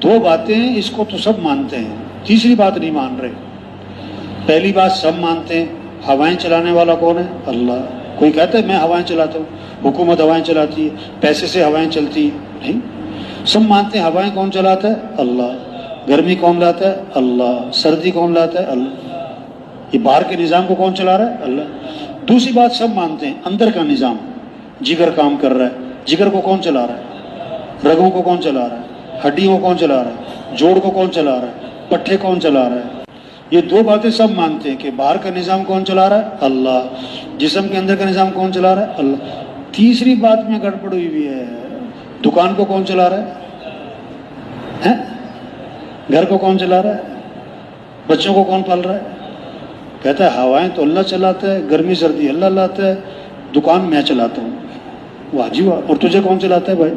دو باتیں اس کو تو سب مانتے ہیں، تیسری بات نہیں مان رہے۔ پہلی بات سب مانتے ہیں، ہوائیں چلانے والا کون ہے؟ اللہ۔ کوئی کہتا ہے میں ہوائیں چلاتا ہوں، حکومت ہوائیں چلاتی ہے، پیسے سے ہوائیں چلتی ہیں؟ نہیں، سب مانتے ہیں ہوائیں کون چلاتا ہے؟ اللہ۔ گرمی کون لاتا ہے؟ اللہ۔ سردی کون لاتا ہے؟ اللہ۔ یہ باہر کے نظام کو کون چلا رہا ہے؟ اللہ۔ دوسری بات سب مانتے ہیں اندر کا نظام، جگر کام کر رہا ہے، جگر کو کون چلا رہا ہے؟ رگوں کو کون چلا رہا ہے؟ ہڈیوں کو کون چلا رہا ہے؟ جوڑ کو کون چلا رہا ہے؟ پٹھے کون چلا رہا ہے؟ یہ دو باتیں سب مانتے ہیں کہ باہر کا نظام کون چلا رہا ہے؟ اللہ۔ جسم کے اندر کا نظام کون چلا رہا ہے؟ اللہ۔ تیسری بات میں گڑبڑ ہوئی ہوئی ہے، دکان کو کون چلا رہا ہے؟ گھر کو کون چلا رہا ہے؟ بچوں کو کون پال رہا ہے؟ کہتا ہے ہوائیں تو اللہ چلاتا ہے، گرمی سردی اللہ لاتا ہے، دکان میں چلاتا ہوں۔ واہ جی واہ، اور تجھے کون چلاتا ہے بھائی؟